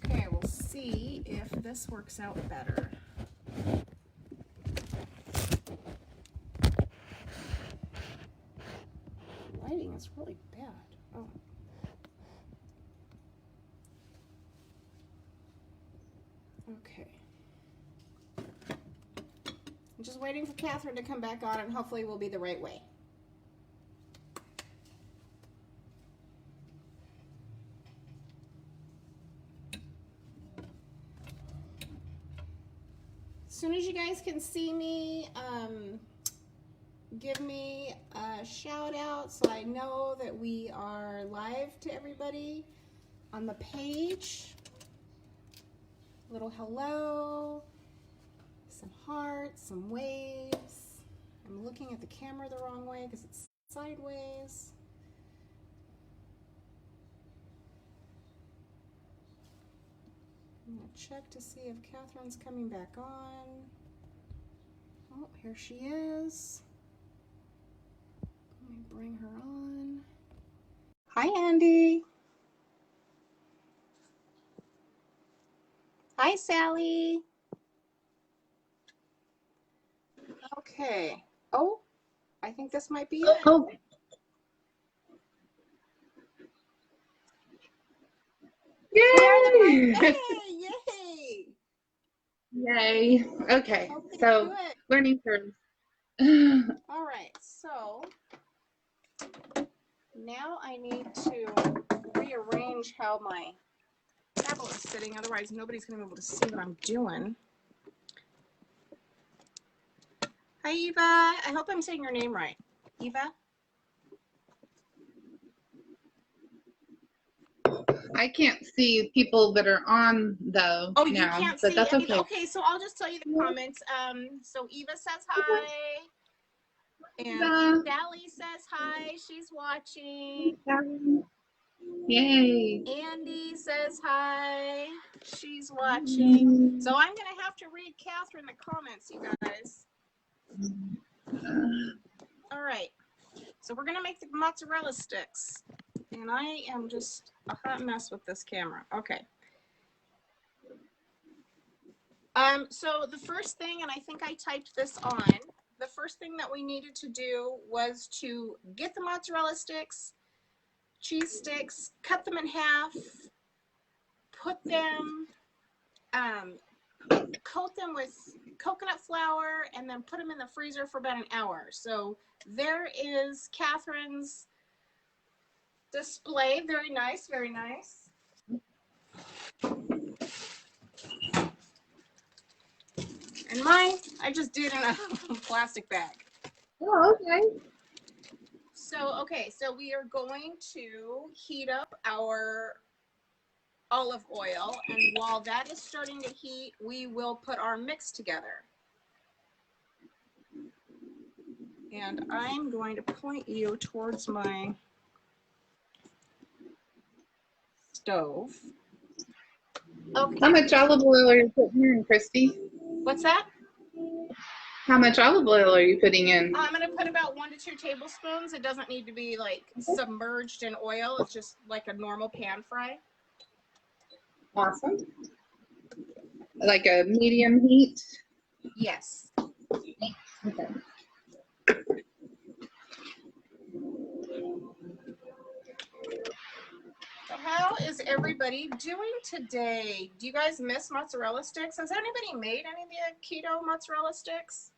Okay, we'll see if this works out better. Lighting is really bad. Oh. Okay. I'm just waiting for Catherine to come back on, and hopefully we'll be the right way. As soon as you guys can see me, give me a shout out so I know that we are live to everybody on the page. A little hello, some hearts, some waves. I'm looking at the camera the wrong way because it's sideways. I'm going to check to see if Catherine's coming back on. Oh, here she is. Let me bring her on. Hi, Andy. Hi, Sally. Okay. Oh, I think this might be it. Oh. Yay! Hey, yay! Yay. Okay, so learning curve. All right, so now I need to rearrange how my tablet is sitting, otherwise nobody's going to be able to see what I'm doing. Hi, Eva. I hope I'm saying your name right. Eva? I can't see people that are on though. Oh, now, you can't but see that's any. okay. Okay, so I'll just tell you the comments. So Eva says hi. And Sally says hi. She's watching. Yay. Andy says hi. She's watching. So I'm going to have to read Catherine the comments, you guys. All right. So we're going to make the mozzarella sticks. And I am just a hot mess with this camera. Okay. So the first thing, and I think I typed this on, the first thing that we needed to do was to get the mozzarella sticks, cheese sticks, cut them in half, put them, coat them with coconut flour, and then put them in the freezer for about an hour. So there is Catherine's display. Very nice, very nice. And mine, I just did in a plastic bag. Oh, okay. So we are going to heat up our olive oil, and while that is starting to heat, we will put our mix together. And I'm going to point you towards my stove. Okay. How much olive oil are you putting in, Christy? What's that? How much olive oil are you putting in? I'm going to put about 1 to 2 tablespoons. It doesn't need to be like submerged in oil. It's just like a normal pan fry. Awesome. Like a medium heat? Yes. Okay. So how is everybody doing today? Do you guys miss mozzarella sticks? Has anybody made any of the keto mozzarella sticks?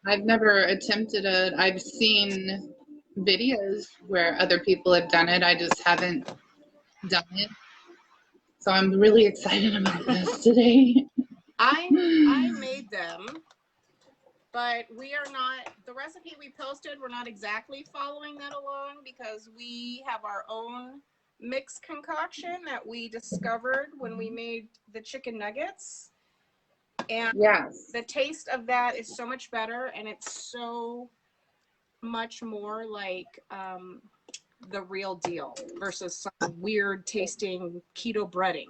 I've never attempted it. I've seen videos where other people have done it. I just haven't done it. So I'm really excited about this today. I made them, but we are not, the recipe we posted, we're not exactly following that along because we have our own mixed concoction that we discovered when we made the chicken nuggets. And yes, the taste of that is so much better, and it's so much more like the real deal versus some weird tasting keto breading.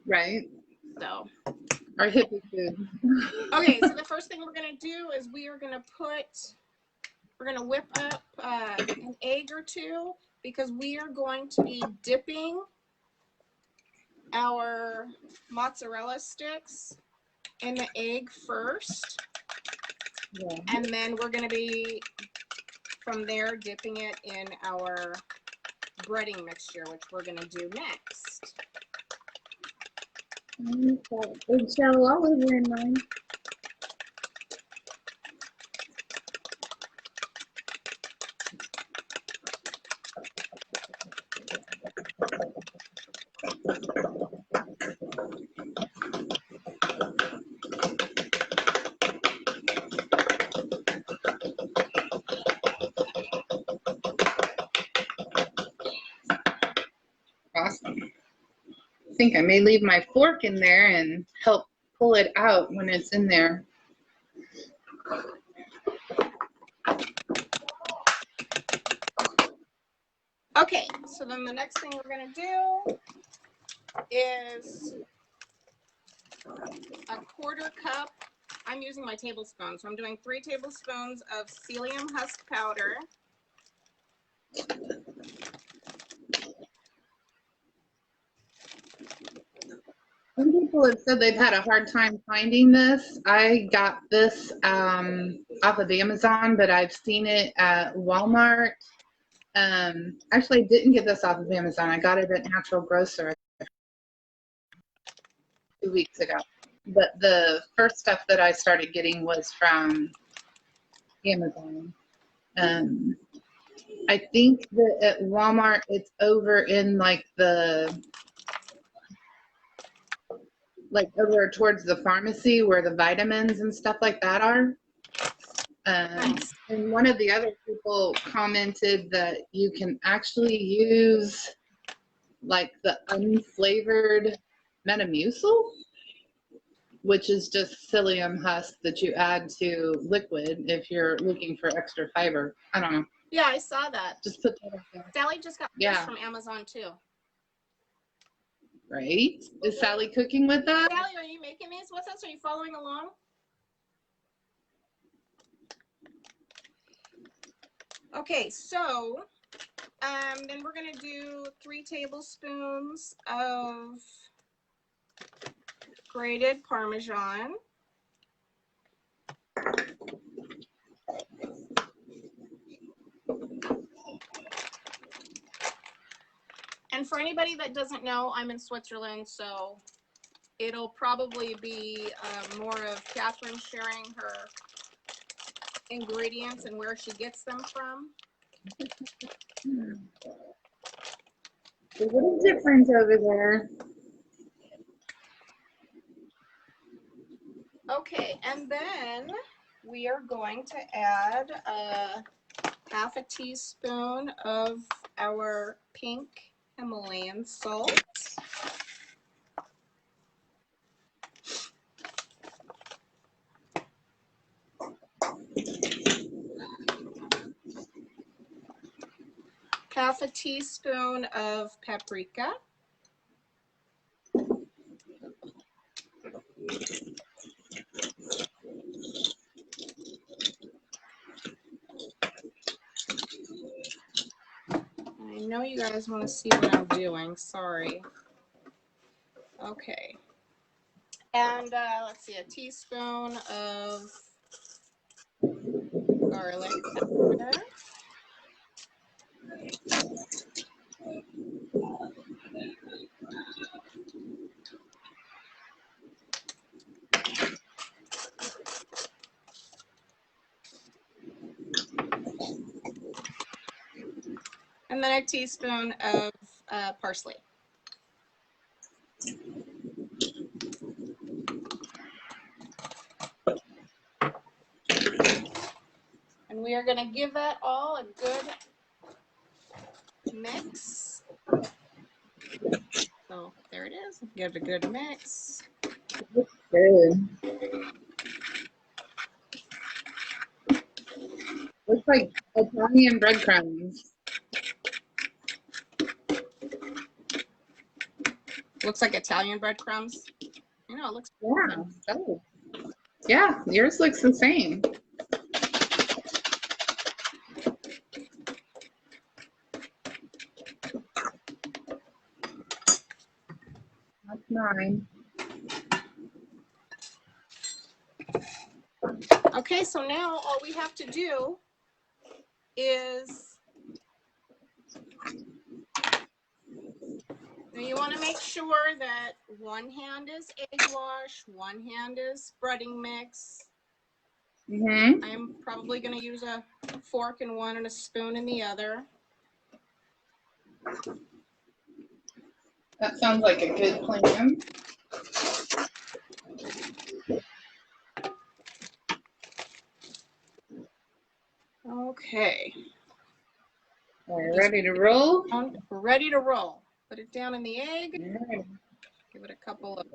Right. So. Our hippie food. Okay, so the first thing we're gonna do is we're gonna whip up an egg or two because we are going to be dipping our mozzarella sticks in the egg first. Yeah. And then we're going to be, from there, dipping it in our breading mixture, which we're going to do next. Eggshell all over in mine. Awesome. I think I may leave my fork in there and help pull it out when it's in there. Okay, so then the next thing we're going to do is a 1/4 cup. I'm using my tablespoon, so I'm doing 3 tablespoons of psyllium husk powder. Some people have said they've had a hard time finding this. I got this off of Amazon, but I've seen it at Walmart. Actually, I didn't get this off of Amazon. I got it at Natural Grocer 2 weeks ago. But the first stuff that I started getting was from Amazon. I think that at Walmart, it's over in like over towards the pharmacy where the vitamins and stuff like that are. Nice. And one of the other people commented that you can actually use like the unflavored Metamucil, which is just psyllium husk that you add to liquid if you're looking for extra fiber. I don't know. Yeah, I saw that. Just put that up there. Sally just got this from Amazon too. Right? Is Sally cooking with that? Sally, are you making these with us? Are you following along? Okay, so then we're going to do 3 tablespoons of grated Parmesan. And for anybody that doesn't know, I'm in Switzerland, so it'll probably be more of Catherine sharing her ingredients and where she gets them from. A little different over there. Okay, and then we are going to add 1/2 teaspoon of our pink Himalayan salt. Half a teaspoon of paprika. I know you guys want to see what I'm doing. Sorry. Okay. And let's see, a teaspoon of garlic powder. And then a teaspoon of parsley. And we are going to give that all a good mix. So there it is. Give it a good mix. Looks good. Looks like Italian breadcrumbs. Looks like Italian breadcrumbs. You know, it looks Yeah. Oh. Yeah, yours looks the same. 9. Okay, so now all we have to do is, now you want to make sure that one hand is egg wash, one hand is spreading mix. Mm-hmm. I'm probably going to use a fork in one and a spoon in the other. That sounds like a good plan. Okay. Are you ready to roll? We're ready to roll. Put it down in the egg. Right. Give it a couple of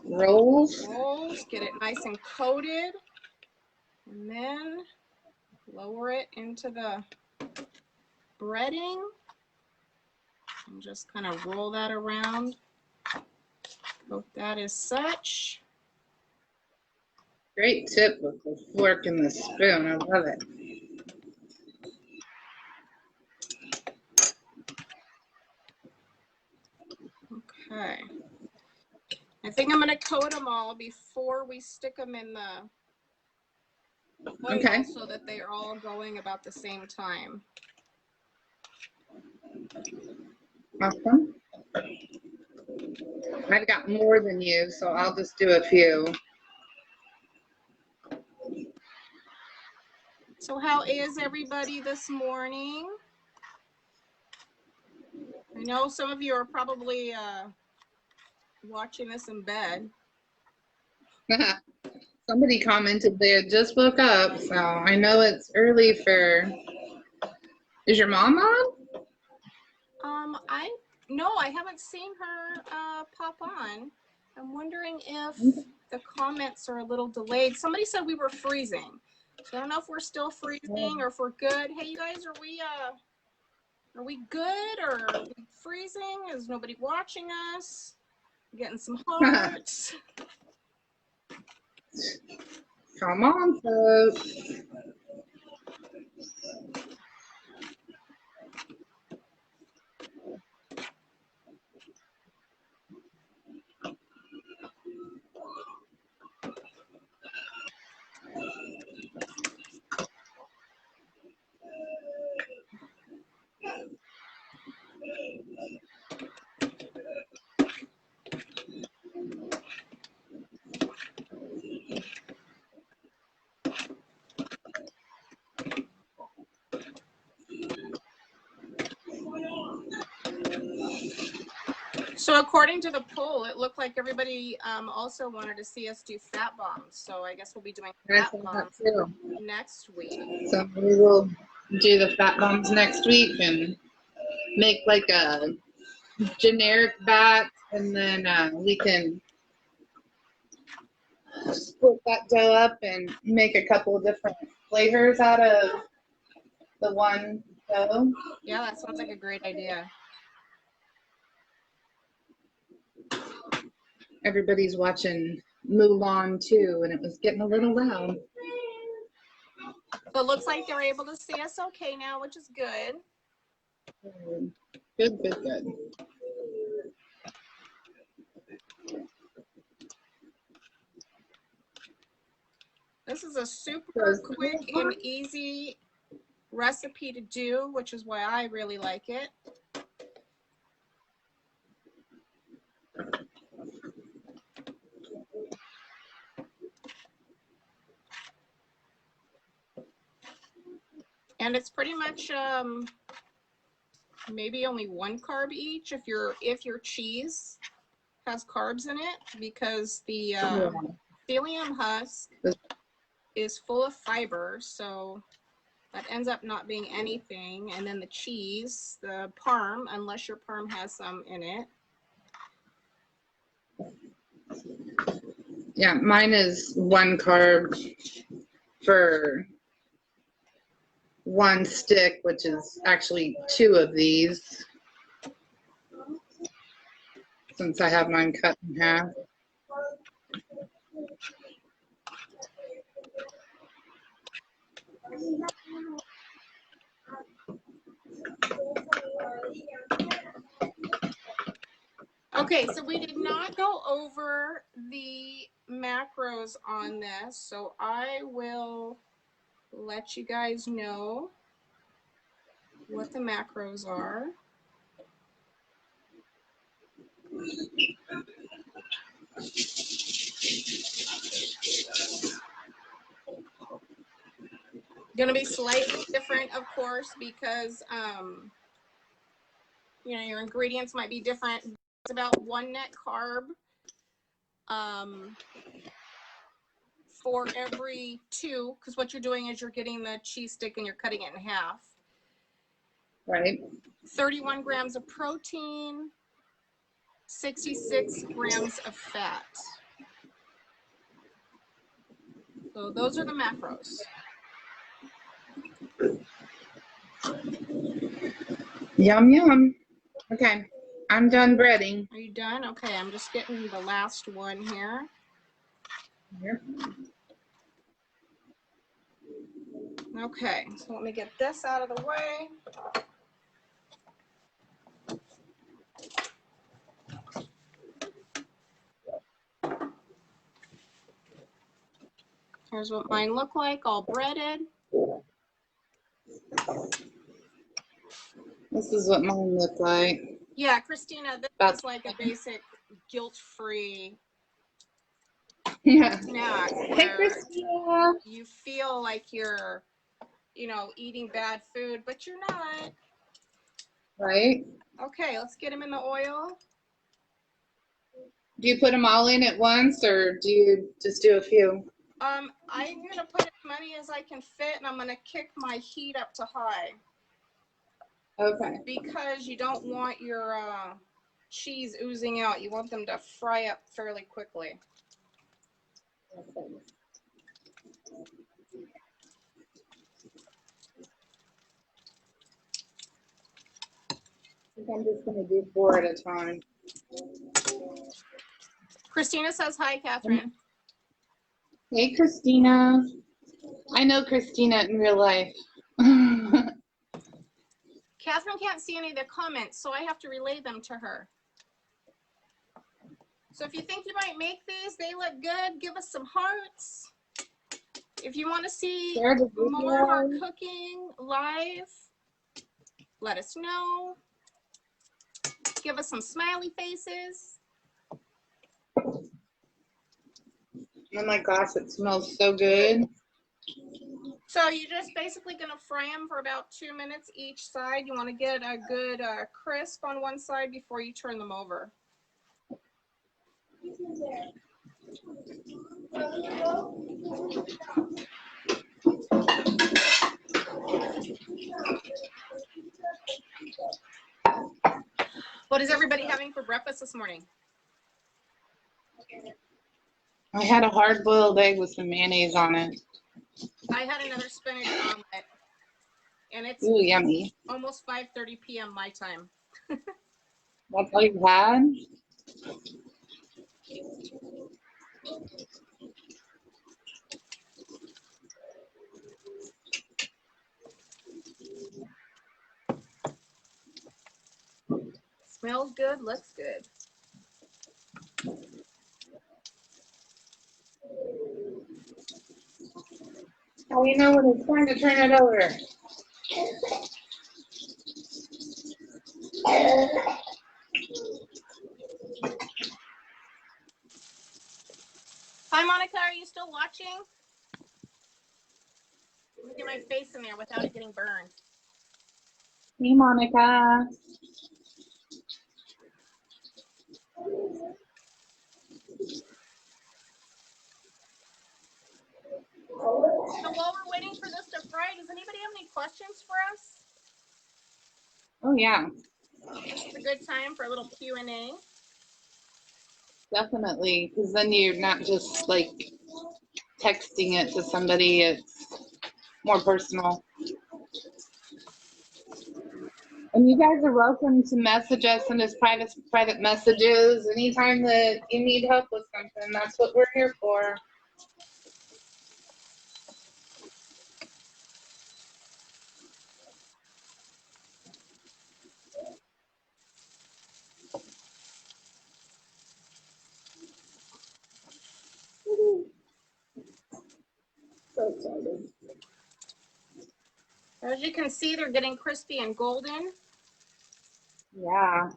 Rolls. Get it nice and coated, and then lower it into the breading and just kind of roll that around. Coat that as such. Great tip with the fork and the spoon. I love it. Okay. I think I'm going to coat them all before we stick them in the oil, Okay. so that they are all going about the same time. Awesome. I've got more than you, so I'll just do a few. So how is everybody this morning? I know some of you are probably watching this in bed. Somebody commented they had just woke up, so I know it's early for. Is your mom on? No, I haven't seen her pop on. I'm wondering if the comments are a little delayed. Somebody said we were freezing, so I don't know if we're still freezing or if we're good. Hey, you guys, are we good, or are we freezing? Is nobody watching us? Getting some hearts. Come on, folks. So according to the poll, it looked like everybody also wanted to see us do fat bombs. So I guess we'll be doing fat bombs next week. So we will do the fat bombs next week and make like a generic batch, and then we can split that dough up and make a couple of different flavors out of the one dough. Yeah, that sounds like a great idea. Everybody's watching Mulan too, and it was getting a little loud. So it looks like they're able to see us okay now, which is good. Good, good, good. This is a super quick and easy recipe to do, which is why I really like it. And it's pretty much maybe only one carb each if your cheese has carbs in it, because the psyllium husk is full of fiber, so that ends up not being anything. And then the cheese, the parm, unless your parm has some in it. Yeah, mine is one carb for one stick, which is actually 2 of these, since I have mine cut in half. Okay, so we did not go over the macros on this, so I will let you guys know what the macros are. Going to be slightly different, of course, because you know, your ingredients might be different. It's about 1 net carb for every 2, because what you're doing is you're getting the cheese stick and you're cutting it in half. Right. 31 grams of protein, 66 grams of fat. So those are the macros. Yum, yum. Okay, I'm done breading. Are you done? Okay, I'm just getting the last one here. Here. Okay, so let me get this out of the way. Here's what mine look like, all breaded. This is what mine look like. Yeah, Christina, this is like a basic guilt-free Yeah. snack Hey, where Christina. you feel like you're, you know, eating bad food, but you're not. Right. Okay, let's get them in the oil. Do you put them all in at once, or do you just do a few? I'm gonna put as many as I can fit, and I'm gonna kick my heat up to high. Okay. Because you don't want your cheese oozing out. You want them to fry up fairly quickly. Okay. I think I'm just going to do 4 at a time. Christina says hi, Catherine. Hey, Christina. I know Christina in real life. Catherine can't see any of the comments, so I have to relay them to her. So if you think you might make these, they look good, give us some hearts. If you want to see more of our cooking live, let us know. Give us some smiley faces. Oh my gosh, it smells so good. So you're just basically going to fry them for about 2 minutes each side. You want to get a good crisp on one side before you turn them over. What is everybody having for breakfast this morning? I had a hard-boiled egg with some mayonnaise on it. I had another spinach omelet, and it's Ooh, yummy. almost 5:30 p.m. my time. That's all you had? Smells good, looks good. Oh, you know what? It's time to turn it over. Hi, Monica. Are you still watching? Let me get my face in there without it getting burned. Hey, Monica. So while we're waiting for this to fry, does anybody have any questions for us? Oh, yeah. This is a good time for a little Q&A. Definitely, because then you're not just like texting it to somebody. It's more personal. And you guys are welcome to message us in this private messages anytime that you need help with something. That's what we're here for. As you can see, they're getting crispy and golden. Yeah.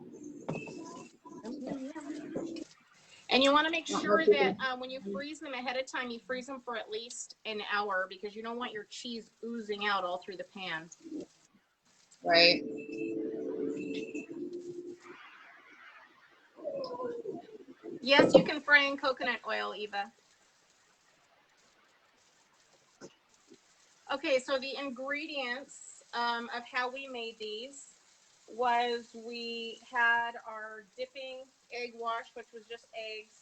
And you want to make sure that when you freeze them ahead of time, you freeze them for at least an hour because you don't want your cheese oozing out all through the pan. Right. Yes, you can fry in coconut oil, Eva. Okay, so the ingredients of how we made these was we had our dipping egg wash, which was just eggs.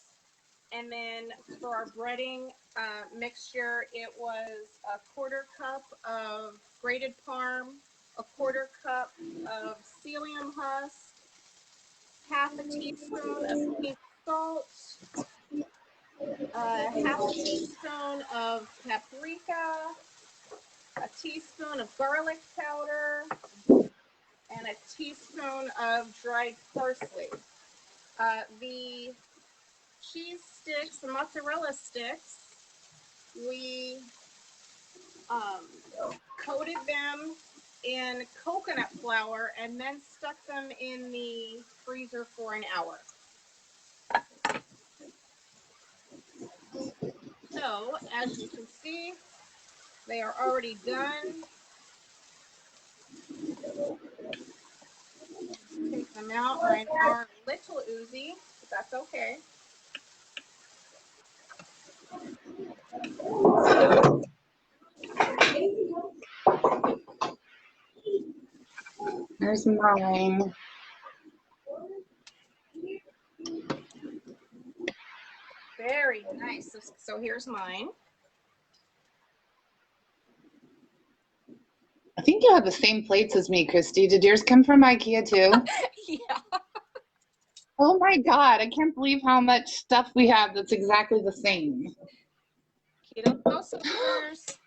And then for our breading mixture, it was a 1/4 cup of grated parm, a 1/4 cup of psyllium husk, half a teaspoon of pink salt, half a teaspoon of paprika, a teaspoon of garlic powder, and a teaspoon of dried parsley. The cheese sticks, the mozzarella sticks, we coated them in coconut flour and then stuck them in the freezer for an hour. So, as you can see, they are already done. Take them out. Mine are a little oozy, but that's okay. There's mine. Very nice. So here's mine. I think you have the same plates as me, Christy. Did yours come from IKEA too? Yeah. Oh my God, I can't believe how much stuff we have that's exactly the same. Keto sisters.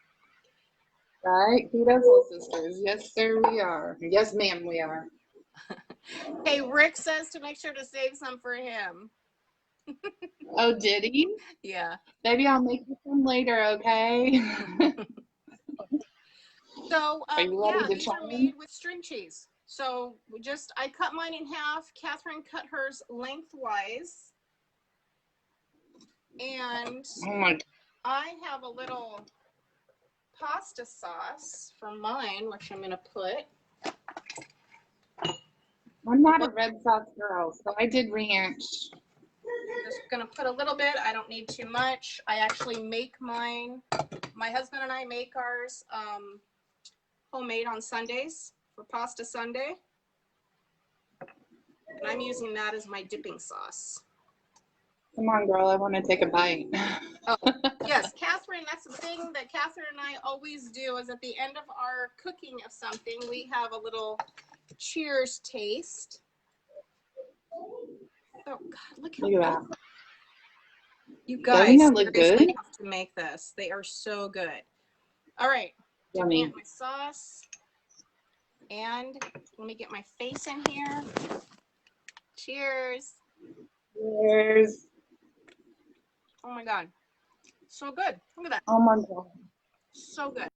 Right? Keto Soul Sisters. Yes, sir, we are. Yes, ma'am, we are. Hey, Rick says to make sure to save some for him. Oh, did he? Yeah. Maybe I'll make you some later, okay? So, Are you ready yeah, to these try are them? made with string cheese. So I cut mine in half. Catherine cut hers lengthwise. And Oh my. I have a little pasta sauce for mine, which I'm going to put. I'm not a red sauce girl, so I did ranch. I'm just going to put a little bit. I don't need too much. I actually make mine. My husband and I make ours homemade on Sundays for Pasta Sunday. And I'm using that as my dipping sauce. Come on, girl, I want to take a bite. Oh, yes, Catherine, that's the thing that Catherine and I always do is at the end of our cooking of something, we have a little cheers taste. Oh, God, look Look at that. You guys Doesn't that look seriously good? have to make this. They are so good. All right, Yummy. my sauce. And let me get my face in here. Cheers. Cheers. Oh my God. So good. Look at that. Oh my God. So good.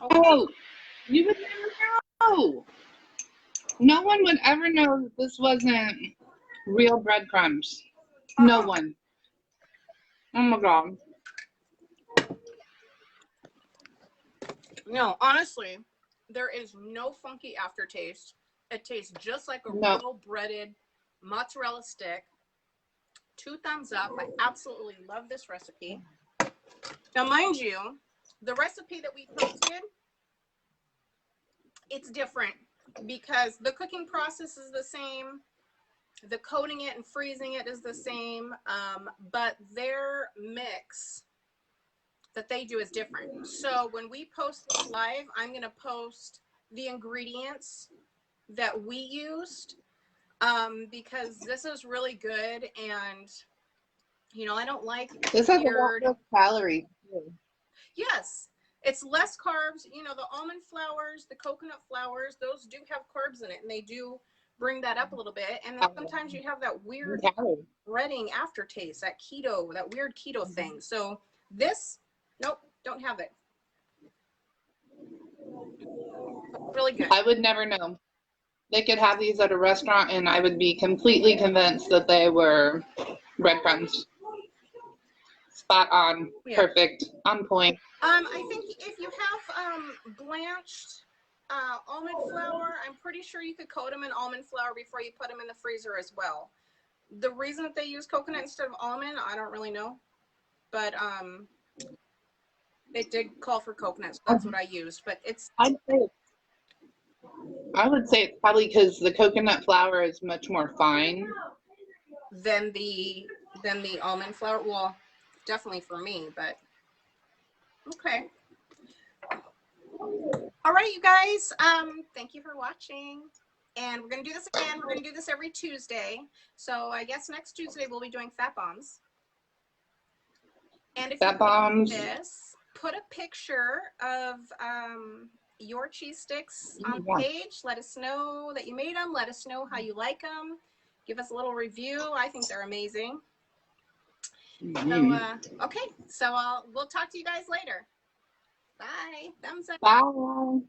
Okay. Oh, you would never know. No one would ever know that this wasn't real breadcrumbs. No one. Oh my God. No, honestly, there is no funky aftertaste. It tastes just like a real breaded mozzarella stick. 2 thumbs up. I absolutely love this recipe. Now, mind you, the recipe that we posted, it's different because the cooking process is the same. The coating it and freezing it is the same, but their mix that they do is different. So when we post this live, I'm going to post the ingredients that we used because this is really good. And, you know, I don't like this has a lot of calories too. Yes, it's less carbs. You know, the almond flours, the coconut flours, those do have carbs in it, and they do bring that up a little bit. And then sometimes you have that weird breading aftertaste, that keto, that weird keto thing. So this, nope, don't have it. Really good. I would never know. They could have these at a restaurant and I would be completely convinced that they were breadcrumbs. Spot on. Yeah. Perfect. On point. I think if you have blanched almond flour, I'm pretty sure you could coat them in almond flour before you put them in the freezer as well. The reason that they use coconut instead of almond, I don't really know. But it did call for coconut, so that's what I used. But it's... I would say it's probably because the coconut flour is much more fine than the almond flour. Well, definitely for me, but okay. All right, you guys. Thank you for watching, and we're gonna do this again. We're gonna do this every Tuesday. So I guess next Tuesday we'll be doing fat bombs. And if fat bombs. This, put a picture of your cheese sticks on the page. Let us know that you made them. Let us know how you like them. Give us a little review. I think they're amazing. So, okay. So we'll talk to you guys later. Bye. Thumbs up. Bye.